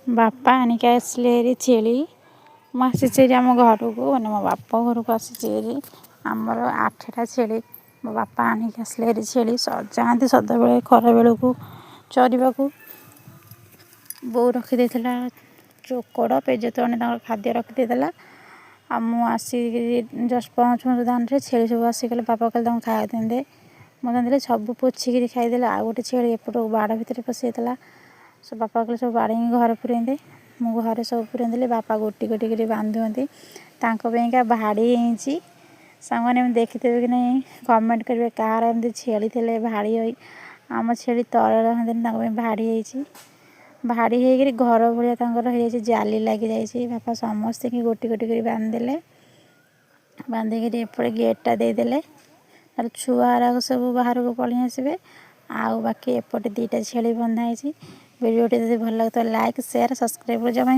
ବାପା ଆଣିକି ଆସିଲେ ହେରି ଛେଳି। ମୁଁ ଆସିଛି ହେରି ଆମ ଘରକୁ, ମାନେ ମୋ ବାପ ଘରକୁ ଆସିଛି ହେରି। ଆମର 8ଟା ଛେଳି। ମୋ ବାପା ଆଣିକି ଆସିଲେ ହେରି ଛେଳି। ଯାଆନ୍ତି ସଦାବେଳେ ଖରାବେଳକୁ ଚରିବାକୁ। ବୋଉ ରଖିଦେଇଥିଲା ଚୋକଡ଼ ପେଜ ତୋରାଣି ତାଙ୍କର ଖାଦ୍ୟ ରଖିଦେଇଥିଲା। ଆଉ ମୁଁ ଆସିକି ଜଷ୍ଟ ପହଞ୍ଚୁ ଦାଣ୍ଡରେ ଛେଳି ସବୁ ଆସିଗଲେ। ବାପା କହିଲେ ତାଙ୍କୁ ଖାଇବାକୁ ଦେ। ମୁଁ ଜାଣିଥିଲି ସବୁ ପୋଛିକିରି ଖାଇଦେଲେ। ଆଉ ଗୋଟେ ଛେଳି ଏପଟକୁ ବାଡ଼ ଭିତରେ ପଶିଯାଇଥିଲା। ସେ ବାପା କହିଲେ ସବୁ ବାଡ଼େଇକି ଘରେ ପୁରେଇ ଦେ। ମୁଁ ଘରେ ସବୁ ପୁରେଇ ଦେଲି। ବାପା ଗୋଟି ଗୋଟି କରି ବାନ୍ଧୁଛନ୍ତି। ତାଙ୍କ ପାଇଁକା ଭାଡ଼ି ହେଇଛି। ସାଙ୍ଗମାନେ ଏମିତି ଦେଖିଥିବେ କି ନାହିଁ କମେଣ୍ଟ କରିବେ, କାହାର ଏମିତି ଛେଳି ଥିଲେ ଭାଡ଼ି ହୋଇ। ଆମ ଛେଳି ତଳେ ରହନ୍ତିନି, ତାଙ୍କ ପାଇଁ ଭାଡ଼ି ହେଇଛି। ଭାଡ଼ି ହେଇକିରି ଘର ଭଳିଆ ତାଙ୍କର ହେଇଯାଇଛି, ଜାଲି ଲାଗିଯାଇଛି। ବାପା ସମସ୍ତଙ୍କୁ ଗୋଟି ଗୋଟି କରି ବାନ୍ଧିଦେଲେ। ବାନ୍ଧିକିରି ଏପଟେ ଗେଟ୍ଟା ଦେଇଦେଲେ। ତାର ଛୁଆଗୁରାକ ସବୁ ବାହାରକୁ ପଳେଇ ଆସିବେ। ଆଉ ବାକି ଏପଟେ 2ଟା ଛେଳି ବନ୍ଧା ହେଇଛି। ଭିଡ଼ିଓଟି ଯଦି ଭଲ ଲାଗୁଥିବ ଲାଇକ୍, ସେୟାର, ସବସ୍କ୍ରାଇବ୍ ଜମା